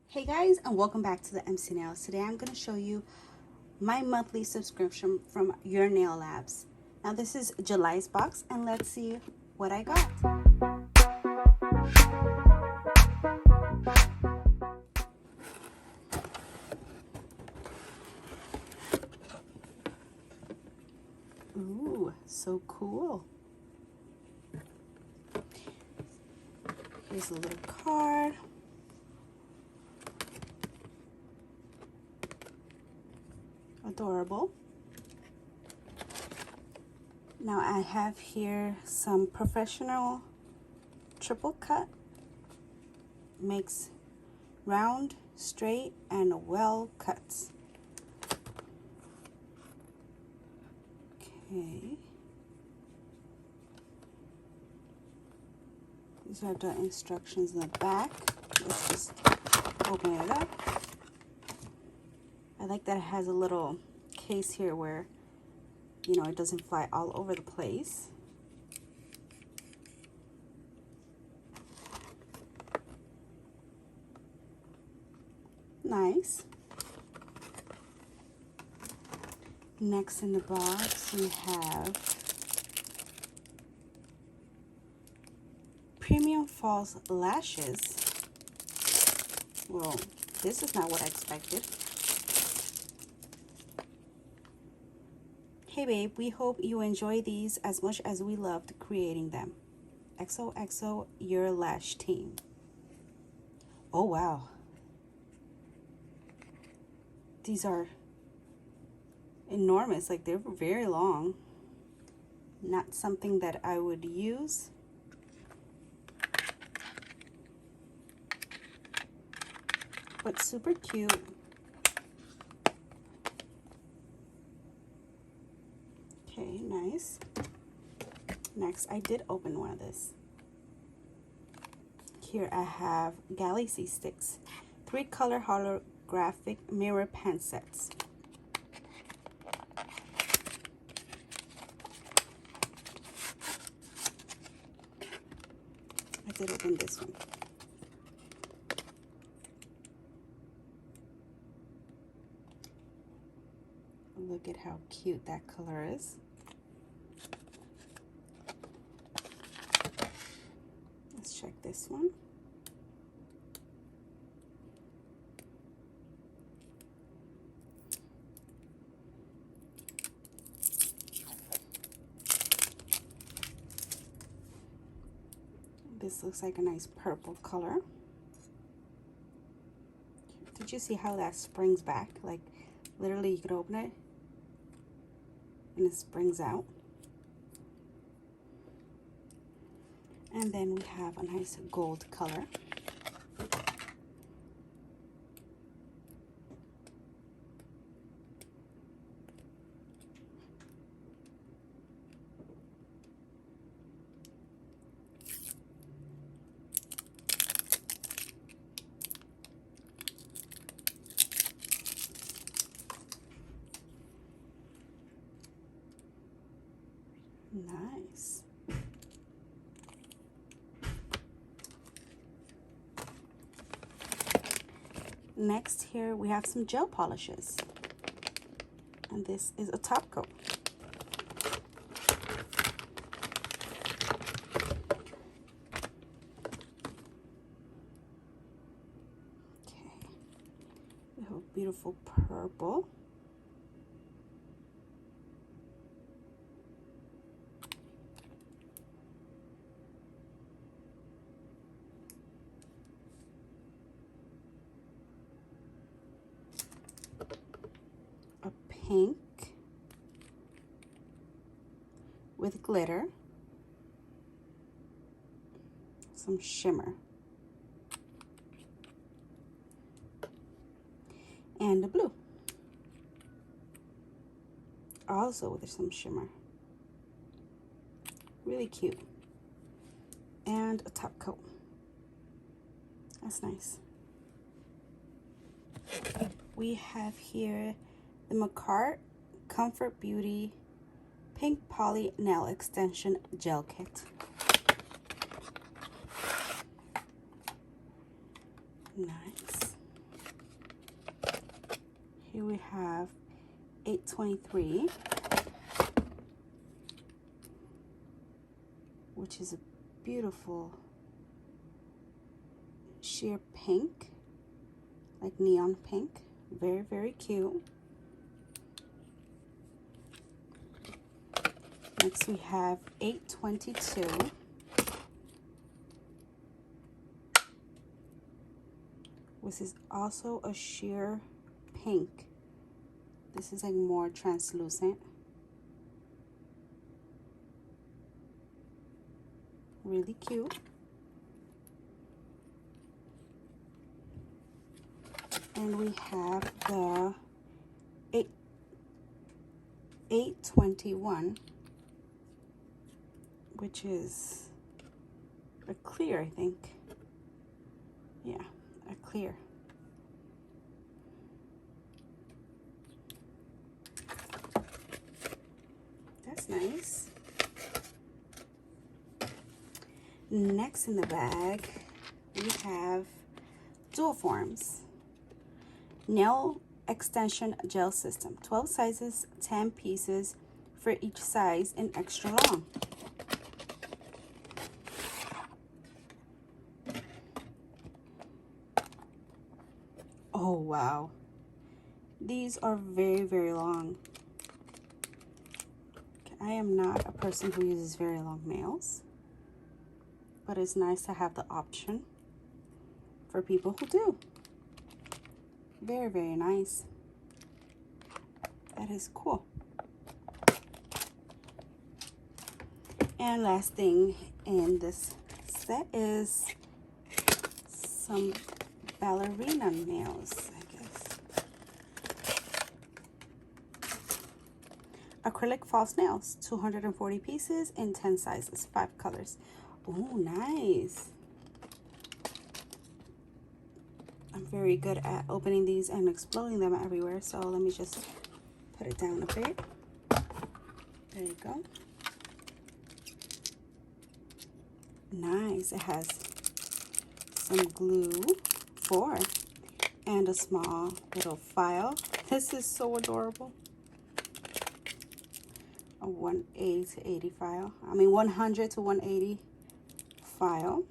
Hey guys, and welcome back to the MC Nails. Today I'm going to show you my monthly subscription from Your Nail Labs. Now this is July's box, and let's see what I got. Ooh, so cool. Here's a little card. Adorable. Now I have here some professional triple cut. Makes round, straight, and well cuts. Okay. These are the instructions in the back. Let's just open it up. I like that it has a little case here where, you know, it doesn't fly all over the place. Nice. Next in the box, we have Premium False Lashes. Well, this is not what I expected. Hey babe, we hope you enjoy these as much as we loved creating them. XOXO, your lash team. Oh wow. These are enormous, like they're very long. Not something that I would use. But super cute. Okay, nice. Next, I did open one of this. Here I have Galaxy Sticks, 3-color holographic mirror pen sets. I did open this one. Look at how cute that color is. Let's check this one. This looks like a nice purple color. Did you see how that springs back? Like literally you could open it and it springs out. And then we have a nice gold color. Nice. Next, here we have some gel polishes. And this is a top coat. Okay. We have a beautiful purple. A pink with glitter, some shimmer, and a blue, also with some shimmer. Really cute. And a top coat. That's nice. We have here the Macart Comfort Beauty Pink Poly Nail Extension Gel Kit. Nice. Here we have 823, which is a beautiful sheer pink, like neon pink. Very, very cute. Next we have 822. This is also a sheer pink. This is like more translucent. Really cute. And we have the 821, which is a clear, I think. Yeah, a clear. That's nice. Next in the bag, we have Dual Forms Nail Extension Gel System. 12 sizes, 10 pieces for each size and extra long. Oh, wow. These are very, very long. I am not a person who uses very long nails, but it's nice to have the option for people who do. Very, very nice. That is cool. And last thing in this set is some Ballerina Nails, I guess. Acrylic false nails, 240 pieces in 10 sizes, 5 colors. Oh, nice. I'm very good at opening these and exploding them everywhere, so let me just put it down a bit. There you go. Nice. It has some glue for and a small little file. This is so adorable. A 180 to 80 file. I mean 100 to 180 file.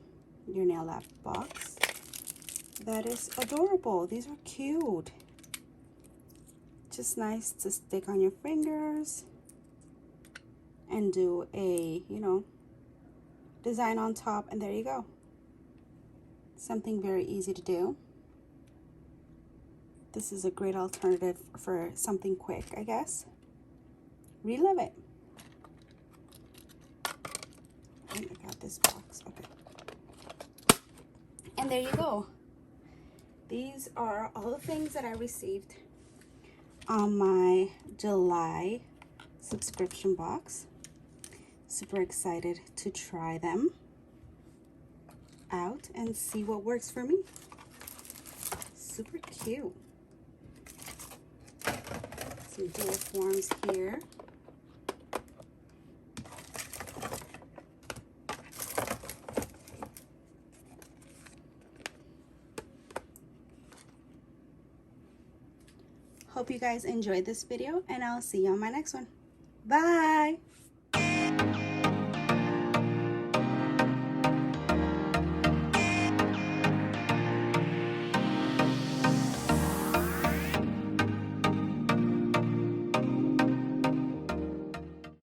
Your nail lab box. That is adorable. These are cute. Just nice to stick on your fingers and do a, you know, design on top, and there you go. Something very easy to do. This is a great alternative for something quick, I guess. Really love it. And I got this box. Okay. And there you go. These are all the things that I received on my July subscription box. Super excited to try them out and see what works for me. Super cute. Some dual forms here. Hope you guys enjoyed this video, and I'll see you on my next one. Bye!